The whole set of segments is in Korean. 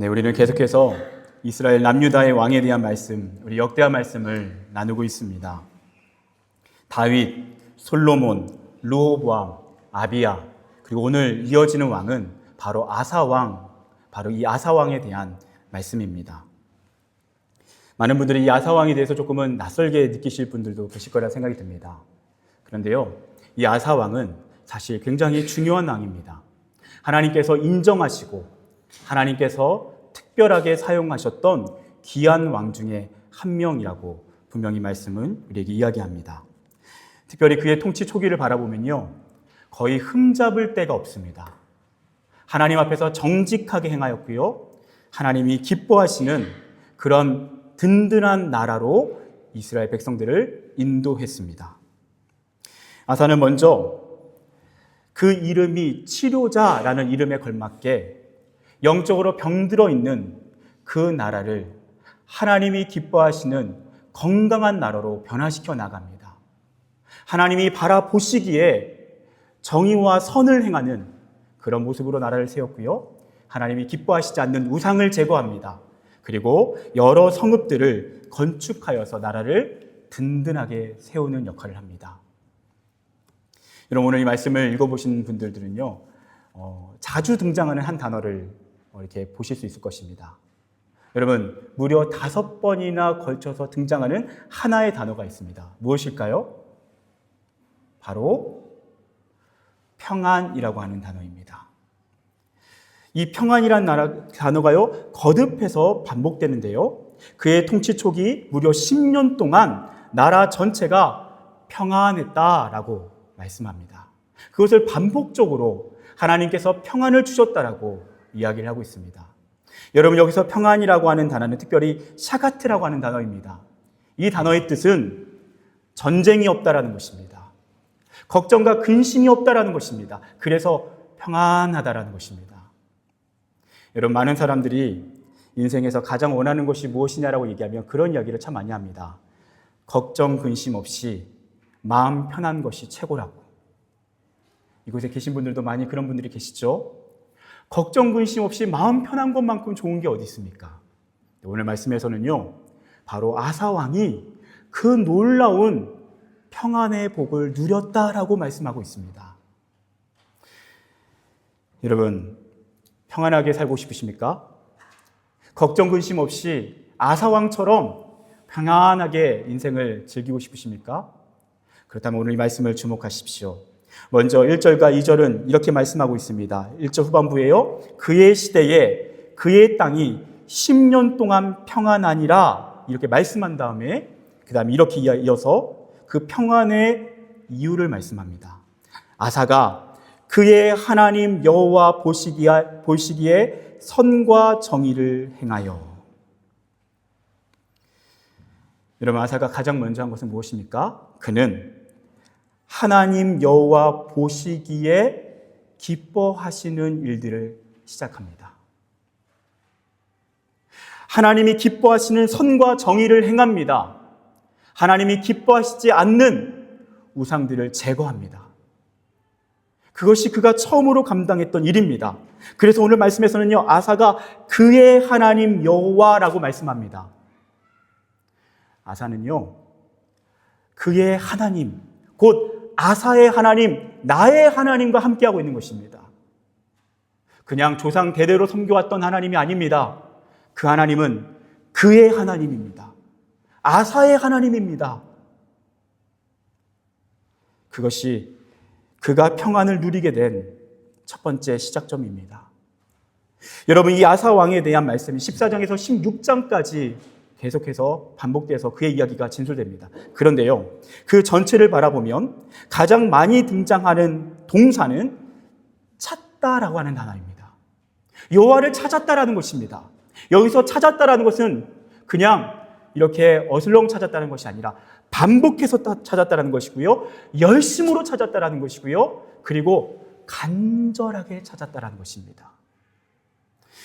네, 우리는 계속해서 이스라엘 남유다의 왕에 대한 말씀, 우리 역대하 말씀을 나누고 있습니다. 다윗, 솔로몬, 르호보암, 아비야, 그리고 오늘 이어지는 왕은 바로 아사왕, 바로 이 아사왕에 대한 말씀입니다. 많은 분들이 이 아사왕에 대해서 조금은 낯설게 느끼실 분들도 계실 거라 생각이 듭니다. 그런데요, 이 아사왕은 사실 굉장히 중요한 왕입니다. 하나님께서 인정하시고 하나님께서 특별하게 사용하셨던 귀한 왕 중에 한 명이라고 분명히 말씀은 우리에게 이야기합니다. 특별히 그의 통치 초기를 바라보면요, 거의 흠잡을 데가 없습니다. 하나님 앞에서 정직하게 행하였고요, 하나님이 기뻐하시는 그런 든든한 나라로 이스라엘 백성들을 인도했습니다. 아사는 먼저 그 이름이 치료자라는 이름에 걸맞게 영적으로 병들어 있는 그 나라를 하나님이 기뻐하시는 건강한 나라로 변화시켜 나갑니다. 하나님이 바라보시기에 정의와 선을 행하는 그런 모습으로 나라를 세웠고요, 하나님이 기뻐하시지 않는 우상을 제거합니다. 그리고 여러 성읍들을 건축하여서 나라를 든든하게 세우는 역할을 합니다. 여러분, 오늘 이 말씀을 읽어보신 분들은요, 자주 등장하는 한 단어를 이렇게 보실 수 있을 것입니다. 여러분, 무려 5번이나 걸쳐서 등장하는 하나의 단어가 있습니다. 무엇일까요? 바로 평안이라고 하는 단어입니다. 이 평안이라는 단어가요, 거듭해서 반복되는데요, 그의 통치 초기 무려 10년 동안 나라 전체가 평안했다라고 말씀합니다. 그것을 반복적으로 하나님께서 평안을 주셨다라고 이야기를 하고 있습니다. 여러분, 여기서 평안이라고 하는 단어는 특별히 샤가트라고 하는 단어입니다. 이 단어의 뜻은 전쟁이 없다라는 것입니다. 걱정과 근심이 없다라는 것입니다. 그래서 평안하다라는 것입니다. 여러분, 많은 사람들이 인생에서 가장 원하는 것이 무엇이냐라고 얘기하면 그런 이야기를 참 많이 합니다. 걱정, 근심 없이 마음 편한 것이 최고라고. 이곳에 계신 분들도 많이 그런 분들이 계시죠? 걱정, 근심 없이 마음 편한 것만큼 좋은 게 어디 있습니까? 오늘 말씀에서는요, 바로 아사왕이 그 놀라운 평안의 복을 누렸다라고 말씀하고 있습니다. 여러분, 평안하게 살고 싶으십니까? 걱정, 근심 없이 아사왕처럼 평안하게 인생을 즐기고 싶으십니까? 그렇다면 오늘 이 말씀을 주목하십시오. 먼저 1절과 2절은 이렇게 말씀하고 있습니다. 1절 후반부에요, 그의 시대에 그의 땅이 10년 동안 평안하니라 이렇게 말씀한 다음에 그 다음에 이렇게 이어서 그 평안의 이유를 말씀합니다. 아사가 그의 하나님 여호와 보시기에 선과 정의를 행하여. 여러분, 아사가 가장 먼저 한 것은 무엇입니까? 그는 하나님 여호와 보시기에 기뻐하시는 일들을 시작합니다. 하나님이 기뻐하시는 선과 정의를 행합니다. 하나님이 기뻐하시지 않는 우상들을 제거합니다. 그것이 그가 처음으로 감당했던 일입니다. 그래서 오늘 말씀에서는요, 아사가 그의 하나님 여호와라고 말씀합니다. 아사는요, 그의 하나님, 곧 아사의 하나님, 나의 하나님과 함께하고 있는 것입니다. 그냥 조상 대대로 섬겨왔던 하나님이 아닙니다. 그 하나님은 그의 하나님입니다. 아사의 하나님입니다. 그것이 그가 평안을 누리게 된 첫 번째 시작점입니다. 여러분, 이 아사 왕에 대한 말씀이 14장에서 16장까지 계속해서 반복돼서 그의 이야기가 진술됩니다. 그런데요, 그 전체를 바라보면 가장 많이 등장하는 동사는 찾다라고 하는 단어입니다. 여호와를 찾았다라는 것입니다. 여기서 찾았다라는 것은 그냥 이렇게 어슬렁 찾았다는 것이 아니라 반복해서 찾았다라는 것이고요, 열심으로 찾았다라는 것이고요, 그리고 간절하게 찾았다라는 것입니다.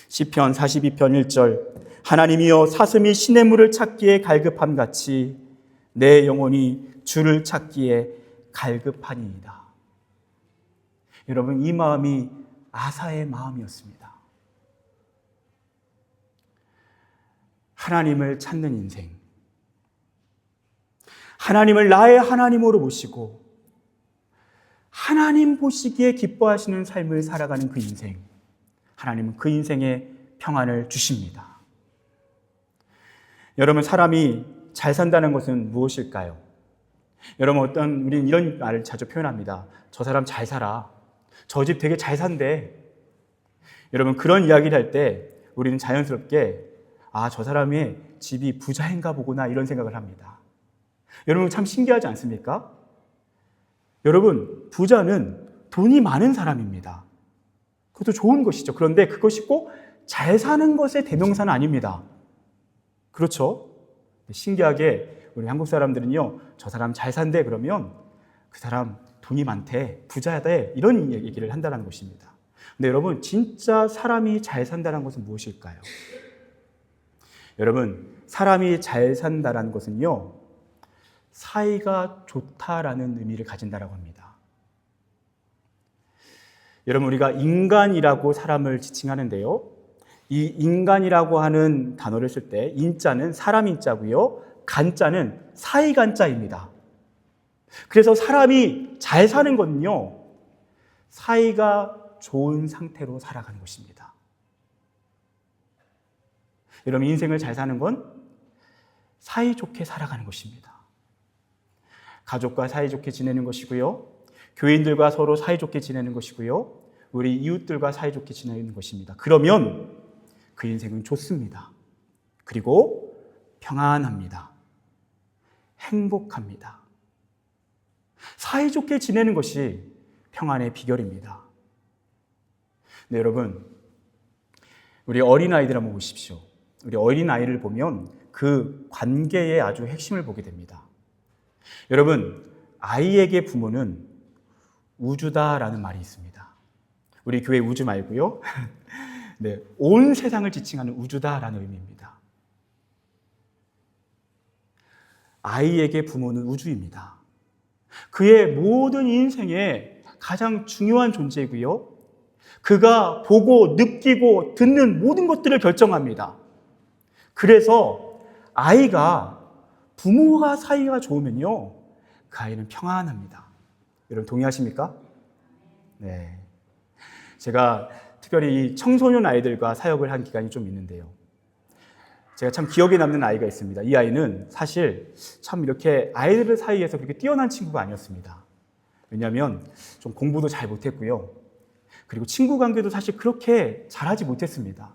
시편 42편 1절, 하나님이여 사슴이 시냇물을 찾기에 갈급함같이 내 영혼이 주를 찾기에 갈급하니이다. 여러분, 이 마음이 아사의 마음이었습니다. 하나님을 찾는 인생, 하나님을 나의 하나님으로 모시고 하나님 보시기에 기뻐하시는 삶을 살아가는 그 인생, 하나님은 그 인생에 평안을 주십니다. 여러분, 사람이 잘 산다는 것은 무엇일까요? 여러분, 우리는 이런 말을 자주 표현합니다. 저 사람 잘 살아. 저 집 되게 잘 산대. 여러분, 그런 이야기를 할 때 우리는 자연스럽게 저 사람의 집이 부자인가 보구나 이런 생각을 합니다. 여러분, 참 신기하지 않습니까? 여러분, 부자는 돈이 많은 사람입니다. 그것도 좋은 것이죠. 그런데 그것이 꼭 잘 사는 것의 대명사는 아닙니다. 그렇죠? 신기하게 우리 한국 사람들은요, 저 사람 잘 산대 그러면 그 사람 돈이 많대, 부자대, 이런 얘기를 한다는 것입니다. 근데 여러분, 진짜 사람이 잘 산다는 것은 무엇일까요? 여러분, 사람이 잘 산다는 것은요, 사이가 좋다라는 의미를 가진다라고 합니다. 여러분, 우리가 인간이라고 사람을 지칭하는데요, 이 인간이라고 하는 단어를 쓸 때 인자는 사람 인자고요, 간자는 사이 간자입니다. 그래서 사람이 잘 사는 것은요, 사이가 좋은 상태로 살아가는 것입니다. 여러분, 인생을 잘 사는 건 사이좋게 살아가는 것입니다. 가족과 사이좋게 지내는 것이고요, 교인들과 서로 사이좋게 지내는 것이고요, 우리 이웃들과 사이좋게 지내는 것입니다. 그러면 그 인생은 좋습니다. 그리고 평안합니다. 행복합니다. 사이좋게 지내는 것이 평안의 비결입니다. 네, 여러분, 우리 어린아이들 한번 보십시오. 우리 어린아이를 보면 그 관계의 아주 핵심을 보게 됩니다. 여러분, 아이에게 부모는 우주다라는 말이 있습니다. 우리 교회 우주 말고요, 네, 온 세상을 지칭하는 우주다라는 의미입니다. 아이에게 부모는 우주입니다. 그의 모든 인생에 가장 중요한 존재이고요, 그가 보고 느끼고 듣는 모든 것들을 결정합니다. 그래서 아이가 부모와 사이가 좋으면요, 그 아이는 평안합니다. 여러분, 동의하십니까? 네. 제가 특별히 이 청소년 아이들과 사역을 한 기간이 좀 있는데요, 제가 참 기억에 남는 아이가 있습니다. 이 아이는 사실 참 이렇게 아이들 사이에서 그렇게 뛰어난 친구가 아니었습니다. 왜냐하면 좀 공부도 잘 못했고요, 그리고 친구 관계도 사실 그렇게 잘하지 못했습니다.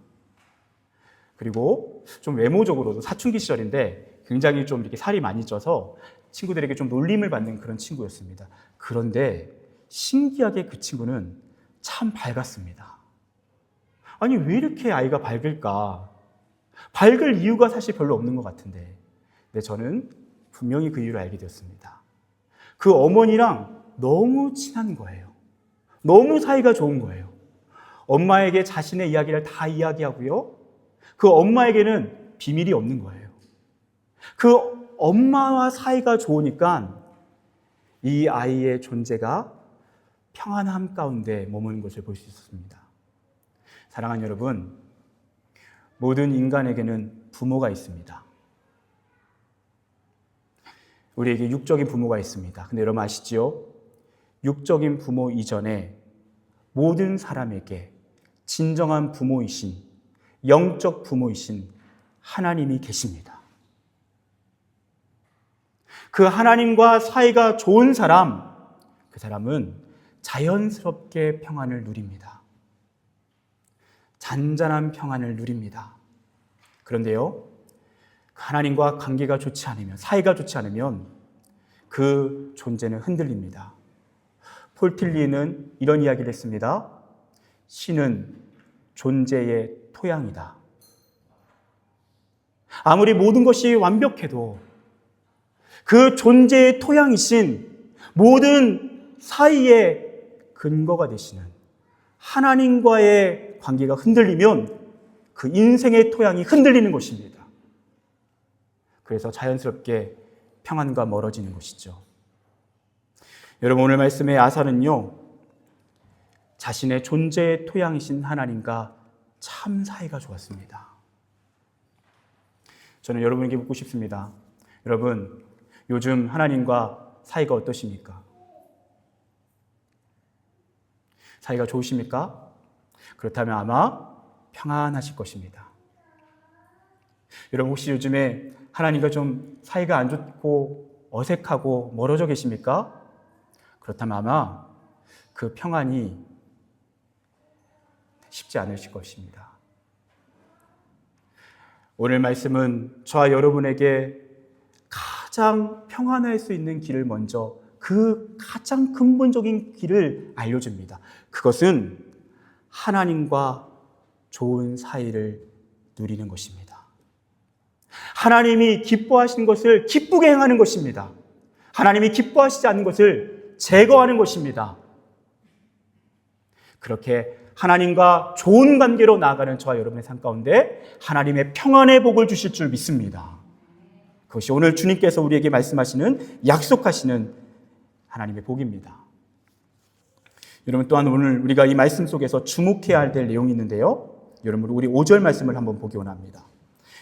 그리고 좀 외모적으로도 사춘기 시절인데 굉장히 좀 이렇게 살이 많이 쪄서 친구들에게 좀 놀림을 받는 그런 친구였습니다. 그런데 신기하게 그 친구는 참 밝았습니다. 아니, 왜 이렇게 아이가 밝을까? 밝을 이유가 사실 별로 없는 것 같은데, 근데 저는 분명히 그 이유를 알게 되었습니다. 그 어머니랑 너무 친한 거예요. 너무 사이가 좋은 거예요. 엄마에게 자신의 이야기를 다 이야기하고요, 그 엄마에게는 비밀이 없는 거예요. 그 엄마와 사이가 좋으니까 이 아이의 존재가 평안함 가운데 머무는 것을 볼 수 있었습니다. 사랑하는 여러분, 모든 인간에게는 부모가 있습니다. 우리에게 육적인 부모가 있습니다. 근데 여러분 아시지요? 육적인 부모 이전에 모든 사람에게 진정한 부모이신, 영적 부모이신 하나님이 계십니다. 그 하나님과 사이가 좋은 사람, 그 사람은 자연스럽게 평안을 누립니다. 잔잔한 평안을 누립니다. 그런데요, 하나님과 관계가 좋지 않으면, 사이가 좋지 않으면 그 존재는 흔들립니다. 폴 틸리는 이런 이야기를 했습니다. 신은 존재의 토양이다. 아무리 모든 것이 완벽해도 그 존재의 토양이신, 모든 사이의 근거가 되시는 하나님과의 관계가 흔들리면 그 인생의 토양이 흔들리는 것입니다. 그래서 자연스럽게 평안과 멀어지는 것이죠. 여러분, 오늘 말씀의 아사는요, 자신의 존재의 토양이신 하나님과 참 사이가 좋았습니다. 저는 여러분에게 묻고 싶습니다. 여러분, 요즘 하나님과 사이가 어떠십니까? 사이가 좋으십니까? 그렇다면 아마 평안하실 것입니다. 여러분, 혹시 요즘에 하나님과 좀 사이가 안 좋고 어색하고 멀어져 계십니까? 그렇다면 아마 그 평안이 쉽지 않으실 것입니다. 오늘 말씀은 저와 여러분에게 가장 평안할 수 있는 길을 먼저 그 가장 근본적인 길을 알려줍니다. 그것은 하나님과 좋은 사이를 누리는 것입니다. 하나님이 기뻐하시는 것을 기쁘게 행하는 것입니다. 하나님이 기뻐하시지 않는 것을 제거하는 것입니다. 그렇게 하나님과 좋은 관계로 나아가는 저와 여러분의 삶 가운데 하나님의 평안의 복을 주실 줄 믿습니다. 그것이 오늘 주님께서 우리에게 말씀하시는, 약속하시는 하나님의 복입니다. 여러분, 또한 오늘 우리가 이 말씀 속에서 주목해야 될 내용이 있는데요. 여러분, 우리 5절 말씀을 한번 보기 원합니다.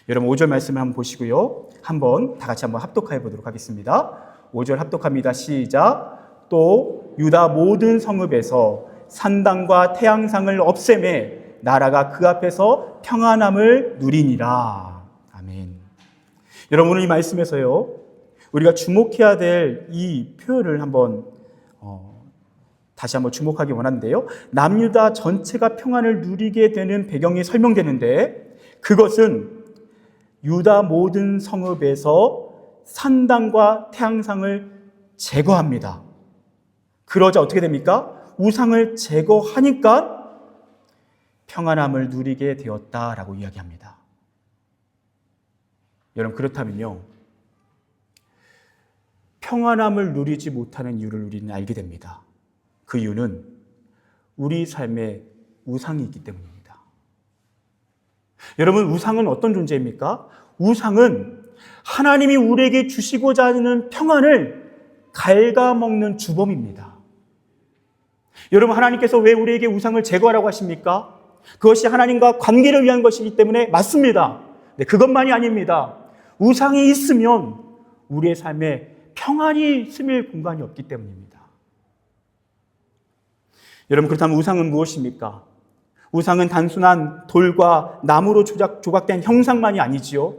여러분, 5절 말씀을 한번 보시고요. 다 같이 한번 합독해 보도록 하겠습니다. 5절 합독합니다. 시작. 또 유다 모든 성읍에서 산당과 태양상을 없애매 나라가 그 앞에서 평안함을 누리니라. 아멘. 여러분, 오늘 이 말씀에서요, 우리가 주목해야 될 이 표현을 다시 한번 주목하기 원하는데요. 남유다 전체가 평안을 누리게 되는 배경이 설명되는데, 그것은 유다 모든 성읍에서 산당과 태양상을 제거합니다. 그러자 어떻게 됩니까? 우상을 제거하니까 평안함을 누리게 되었다라고 이야기합니다. 여러분, 그렇다면요, 평안함을 누리지 못하는 이유를 우리는 알게 됩니다. 그 이유는 우리 삶에 우상이 있기 때문입니다. 여러분, 우상은 어떤 존재입니까? 우상은 하나님이 우리에게 주시고자 하는 평안을 갉아먹는 주범입니다. 여러분, 하나님께서 왜 우리에게 우상을 제거하라고 하십니까? 그것이 하나님과 관계를 위한 것이기 때문에 맞습니다. 네, 그것만이 아닙니다. 우상이 있으면 우리의 삶에 평안이 스밀 공간이 없기 때문입니다. 여러분, 그렇다면 우상은 무엇입니까? 우상은 단순한 돌과 나무로 조각된 형상만이 아니지요.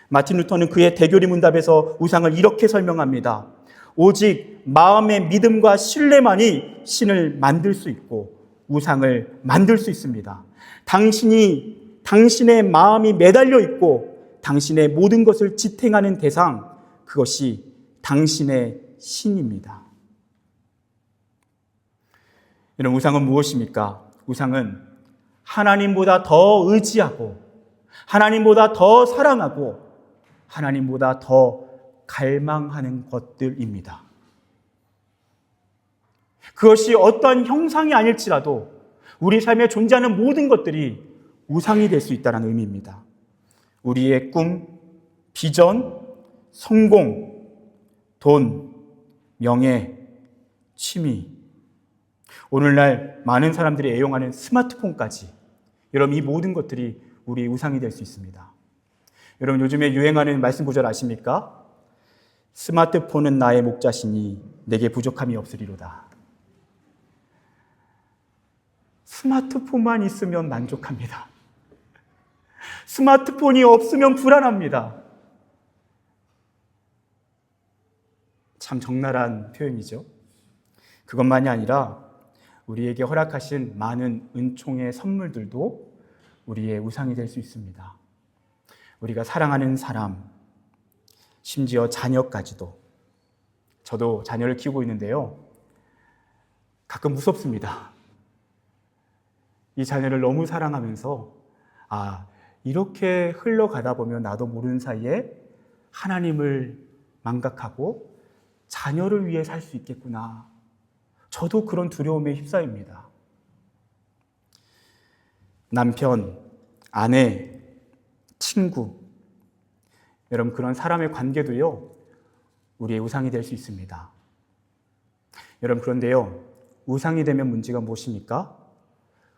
마틴 루터는 그의 대교리 문답에서 우상을 이렇게 설명합니다. 오직 마음의 믿음과 신뢰만이 신을 만들 수 있고 우상을 만들 수 있습니다. 당신의 마음이 매달려 있고 당신의 모든 것을 지탱하는 대상, 그것이 당신의 신입니다. 여러분, 우상은 무엇입니까? 우상은 하나님보다 더 의지하고 하나님보다 더 사랑하고 하나님보다 더 갈망하는 것들입니다. 그것이 어떠한 형상이 아닐지라도 우리 삶에 존재하는 모든 것들이 우상이 될 수 있다는 의미입니다. 우리의 꿈, 비전, 성공, 돈, 명예, 취미, 오늘날 많은 사람들이 애용하는 스마트폰까지, 여러분, 이 모든 것들이 우리의 우상이 될 수 있습니다. 여러분, 요즘에 유행하는 말씀 구절 아십니까? 스마트폰은 나의 목자시니 내게 부족함이 없으리로다. 스마트폰만 있으면 만족합니다. 스마트폰이 없으면 불안합니다. 참 적나라한 표현이죠. 그것만이 아니라 우리에게 허락하신 많은 은총의 선물들도 우리의 우상이 될 수 있습니다. 우리가 사랑하는 사람, 심지어 자녀까지도. 저도 자녀를 키우고 있는데요, 가끔 무섭습니다. 이 자녀를 너무 사랑하면서 이렇게 흘러가다 보면 나도 모르는 사이에 하나님을 망각하고 자녀를 위해 살 수 있겠구나. 저도 그런 두려움에 휩싸입니다. 남편, 아내, 친구, 여러분, 그런 사람의 관계도요, 우리의 우상이 될 수 있습니다. 여러분, 그런데요, 우상이 되면 문제가 무엇입니까?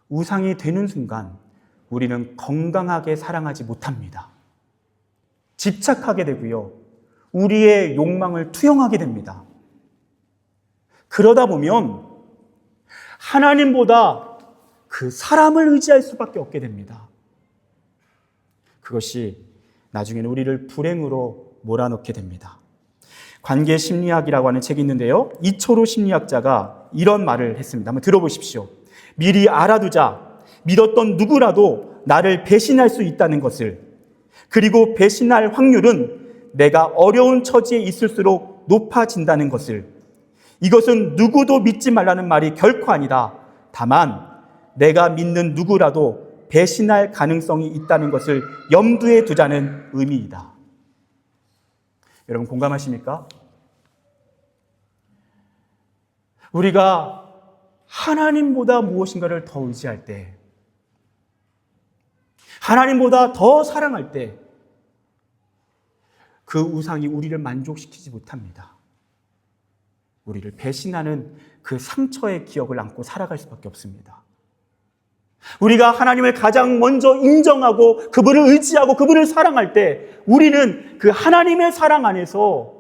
우상이 되는 순간 우리는 건강하게 사랑하지 못합니다. 집착하게 되고요. 우리의 욕망을 투영하게 됩니다. 그러다 보면 하나님보다 그 사람을 의지할 수밖에 없게 됩니다. 그것이 나중에는 우리를 불행으로 몰아넣게 됩니다. 관계 심리학이라고 하는 책이 있는데요. 이초로 심리학자가 이런 말을 했습니다. 한번 들어보십시오. 미리 알아두자. 믿었던 누구라도 나를 배신할 수 있다는 것을, 그리고 배신할 확률은 내가 어려운 처지에 있을수록 높아진다는 것을, 이것은 누구도 믿지 말라는 말이 결코 아니다. 다만 내가 믿는 누구라도 배신할 가능성이 있다는 것을 염두에 두자는 의미이다. 여러분 공감하십니까? 우리가 하나님보다 무엇인가를 더 의지할 때, 하나님보다 더 사랑할 때 그 우상이 우리를 만족시키지 못합니다. 우리를 배신하는 그 상처의 기억을 안고 살아갈 수밖에 없습니다. 우리가 하나님을 가장 먼저 인정하고 그분을 의지하고 그분을 사랑할 때 우리는 그 하나님의 사랑 안에서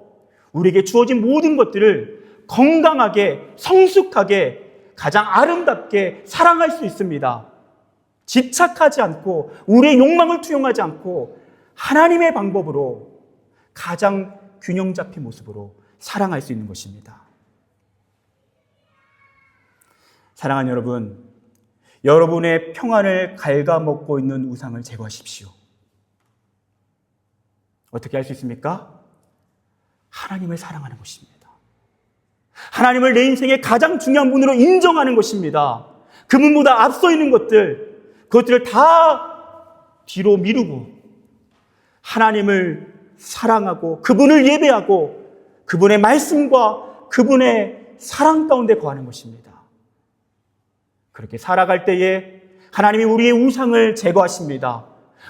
우리에게 주어진 모든 것들을 건강하게, 성숙하게, 가장 아름답게 사랑할 수 있습니다. 집착하지 않고 우리의 욕망을 투영하지 않고 하나님의 방법으로 가장 균형 잡힌 모습으로 사랑할 수 있는 것입니다. 사랑하는 여러분, 여러분의 평안을 갉아먹고 있는 우상을 제거하십시오. 어떻게 할 수 있습니까? 하나님을 사랑하는 것입니다. 하나님을 내 인생의 가장 중요한 분으로 인정하는 것입니다. 그분보다 앞서 있는 그것들을 다 뒤로 미루고 하나님을 사랑하고 그분을 예배하고 그분의 말씀과 그분의 사랑 가운데 거하는 것입니다. 그렇게 살아갈 때에 하나님이 우리의 우상을 제거하십니다.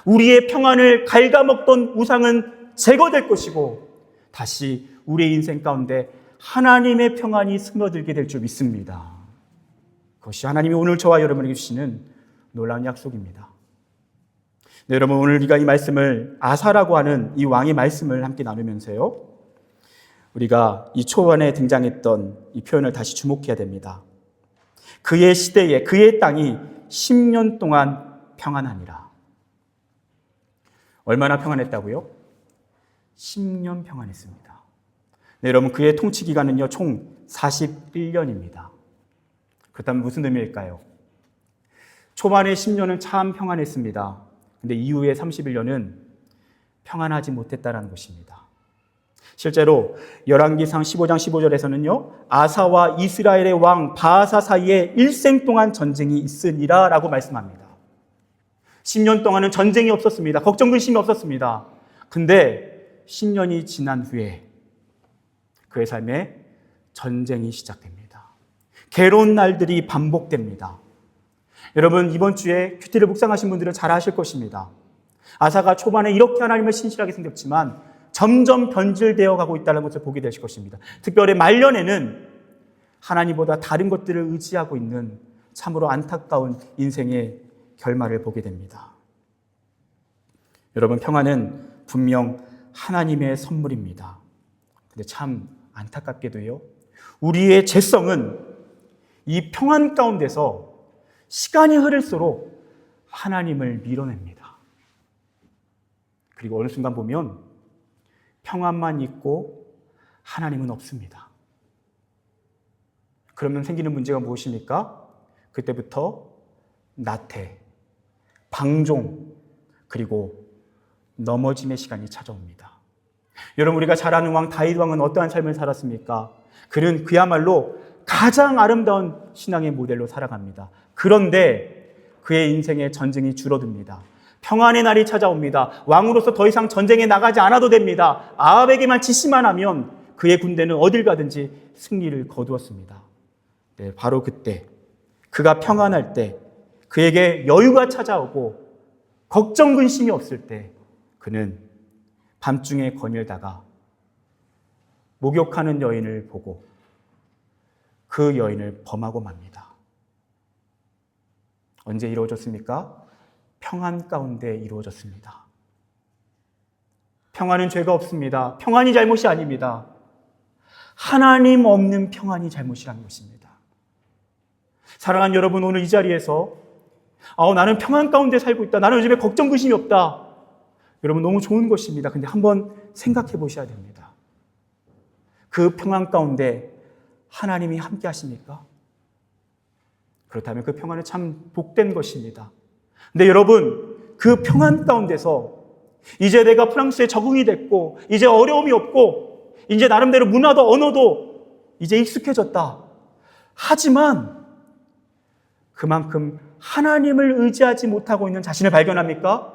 우리의 평안을 갉아먹던 우상은 제거될 것이고 다시 우리의 인생 가운데 하나님의 평안이 스며들게 될 줄 믿습니다. 그것이 하나님이 오늘 저와 여러분에게 주시는 놀라운 약속입니다. 네, 여러분 오늘 우리가 이 말씀을 아사라고 하는 이 왕의 말씀을 함께 나누면서요, 우리가 이 초반에 등장했던 이 표현을 다시 주목해야 됩니다. 그의 시대에 그의 땅이 10년 동안 평안하니라. 얼마나 평안했다고요? 10년 평안했습니다. 네, 여러분 그의 통치 기간은요 총 41년입니다. 그렇다면 무슨 의미일까요? 초반에 10년은 참 평안했습니다. 근데 이후에 31년은 평안하지 못했다라는 것입니다. 실제로 열왕기상 15장 15절에서는요, 아사와 이스라엘의 왕 바아사 사이에 일생 동안 전쟁이 있으니라 라고 말씀합니다. 10년 동안은 전쟁이 없었습니다. 걱정 근심이 없었습니다. 근데 10년이 지난 후에 그의 삶에 전쟁이 시작됩니다. 괴로운 날들이 반복됩니다. 여러분 이번 주에 큐티를 묵상하신 분들은 잘 아실 것입니다. 아사가 초반에 이렇게 하나님을 신실하게 섬겼지만 점점 변질되어 가고 있다는 것을 보게 되실 것입니다. 특별히 말년에는 하나님보다 다른 것들을 의지하고 있는 참으로 안타까운 인생의 결말을 보게 됩니다. 여러분 평안은 분명 하나님의 선물입니다. 근데 참 안타깝게도요, 우리의 죄성은 이 평안 가운데서 시간이 흐를수록 하나님을 밀어냅니다. 그리고 어느 순간 보면 평안만 있고 하나님은 없습니다. 그러면 생기는 문제가 무엇입니까? 그때부터 나태, 방종, 그리고 넘어짐의 시간이 찾아옵니다. 여러분 우리가 잘 아는 왕 다윗 왕은 어떠한 삶을 살았습니까? 그는 그야말로 가장 아름다운 신앙의 모델로 살아갑니다. 그런데 그의 인생의 전쟁이 줄어듭니다. 평안의 날이 찾아옵니다. 왕으로서 더 이상 전쟁에 나가지 않아도 됩니다. 아합에게만 지시만 하면 그의 군대는 어딜 가든지 승리를 거두었습니다. 네, 바로 그때 그가 평안할 때, 그에게 여유가 찾아오고 걱정 근심이 없을 때 그는 밤중에 거닐다가 목욕하는 여인을 보고 그 여인을 범하고 맙니다. 언제 이루어졌습니까? 평안 가운데 이루어졌습니다. 평안은 죄가 없습니다. 평안이 잘못이 아닙니다. 하나님 없는 평안이 잘못이라는 것입니다. 사랑하는 여러분, 오늘 이 자리에서 나는 평안 가운데 살고 있다. 나는 요즘에 걱정, 근심이 없다. 여러분, 너무 좋은 것입니다. 근데 한번 생각해 보셔야 됩니다. 그 평안 가운데 하나님이 함께 하십니까? 그렇다면 그 평안은 참 복된 것입니다. 근데 여러분, 그 평안 가운데서 이제 내가 프랑스에 적응이 됐고, 이제 어려움이 없고, 이제 나름대로 문화도 언어도 이제 익숙해졌다. 하지만 그만큼 하나님을 의지하지 못하고 있는 자신을 발견합니까?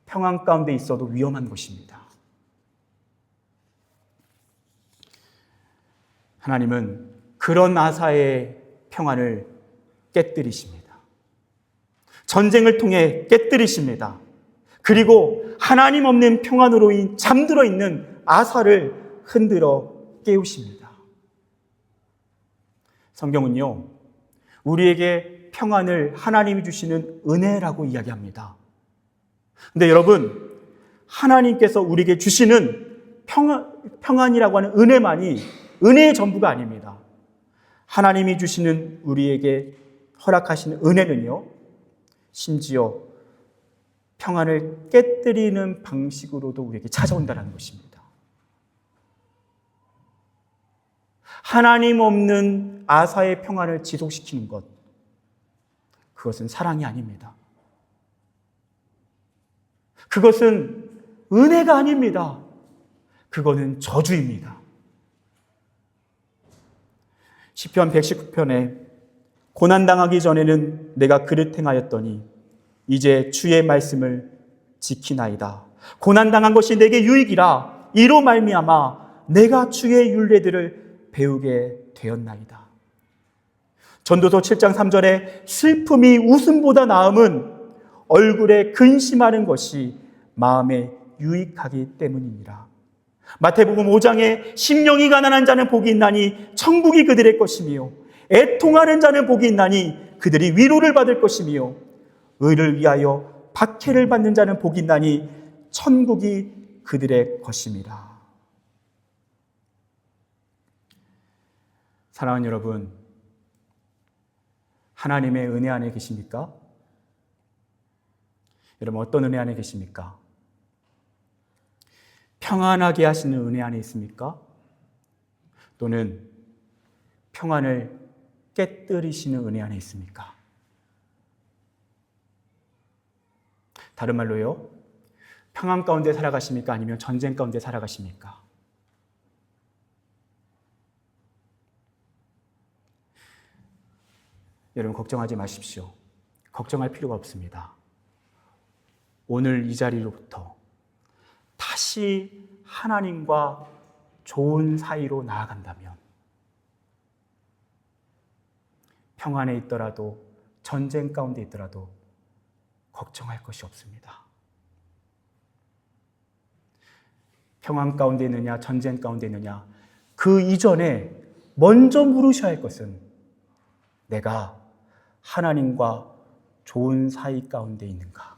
평안 가운데 있어도 위험한 것입니다. 하나님은 그런 아사의 평안을 깨뜨리십니다. 전쟁을 통해 깨뜨리십니다. 그리고 하나님 없는 평안으로 잠들어 있는 아사를 흔들어 깨우십니다. 성경은요, 우리에게 평안을 하나님이 주시는 은혜라고 이야기합니다. 근데 여러분, 하나님께서 우리에게 주시는 평안이라고 하는 은혜만이 은혜의 전부가 아닙니다. 하나님이 주시는 우리에게 허락하시는 은혜는요, 심지어 평안을 깨뜨리는 방식으로도 우리에게 찾아온다는 것입니다. 하나님 없는 아사의 평안을 지속시키는 것, 그것은 사랑이 아닙니다. 그것은 은혜가 아닙니다. 그거는 저주입니다. 시편 119편에 고난당하기 전에는 내가 그릇 행하였더니 이제 주의 말씀을 지키나이다. 고난당한 것이 내게 유익이라. 이로 말미암아 내가 주의 율례들을 배우게 되었나이다. 전도서 7장 3절에 슬픔이 웃음보다 나음은 얼굴에 근심하는 것이 마음에 유익하기 때문이니라. 마태복음 5장에 심령이 가난한 자는 복이 있나니 천국이 그들의 것이며 애통하는 자는 복이 있나니 그들이 위로를 받을 것이며 의를 위하여 박해를 받는 자는 복이 있나니 천국이 그들의 것입니다. 사랑하는 여러분, 하나님의 은혜 안에 계십니까? 여러분, 어떤 은혜 안에 계십니까? 평안하게 하시는 은혜 안에 있습니까? 또는 평안을 깨뜨리시는 은혜 안에 있습니까? 다른 말로요, 평안 가운데 살아가십니까? 아니면 전쟁 가운데 살아가십니까? 여러분, 걱정하지 마십시오. 걱정할 필요가 없습니다. 오늘 이 자리로부터 다시 하나님과 좋은 사이로 나아간다면 평안에 있더라도 전쟁 가운데 있더라도 걱정할 것이 없습니다. 평안 가운데 있느냐 전쟁 가운데 있느냐, 그 이전에 먼저 물으셔야 할 것은 내가 하나님과 좋은 사이 가운데 있는가?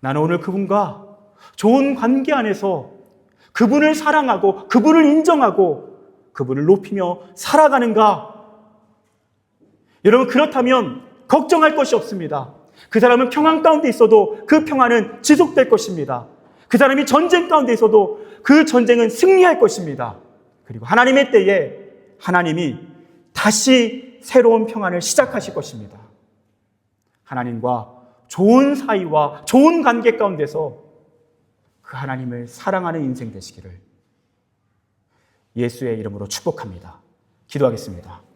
나는 오늘 그분과 좋은 관계 안에서 그분을 사랑하고 그분을 인정하고 그분을 높이며 살아가는가? 여러분, 그렇다면 걱정할 것이 없습니다. 그 사람은 평안 가운데 있어도 그 평안은 지속될 것입니다. 그 사람이 전쟁 가운데 있어도 그 전쟁은 승리할 것입니다. 그리고 하나님의 때에 하나님이 다시 새로운 평안을 시작하실 것입니다. 하나님과 좋은 사이와 좋은 관계 가운데서 그 하나님을 사랑하는 인생 되시기를 예수의 이름으로 축복합니다. 기도하겠습니다.